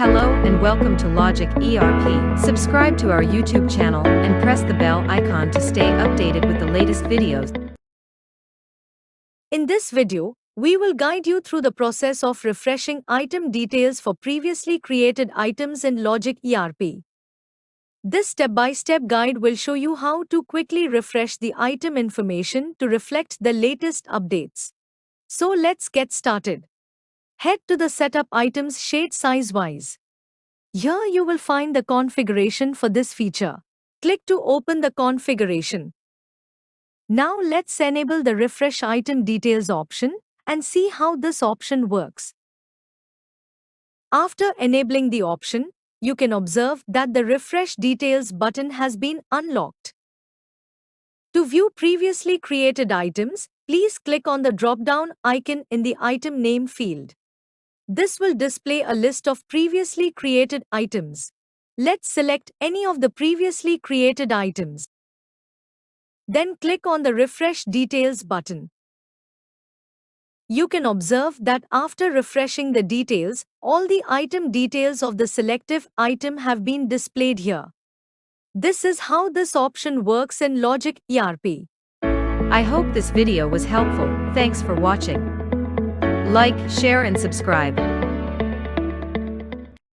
Hello and welcome to Logic ERP. Subscribe to our YouTube channel and press the bell icon to stay updated with the latest videos. In this video, we will guide you through the process of refreshing item details for previously created items in Logic ERP. This step-by-step guide will show you how to quickly refresh the item information to reflect the latest updates. So let's get started. Head to the Setup Items shade size-wise. Here you will find the configuration for this feature. Click to open the configuration. Now let's enable the Refresh Item Details option and see how this option works. After enabling the option, you can observe that the Refresh Details button has been unlocked. To view previously created items, please click on the drop-down icon in the Item Name field. This will display a list of previously created items. Let's select any of the previously created items. Then click on the Refresh Details button. You can observe that after refreshing the details, all the item details of the selective item have been displayed here. This is how this option works in Logic ERP. I hope this video was helpful. Thanks for watching. Like, share and subscribe.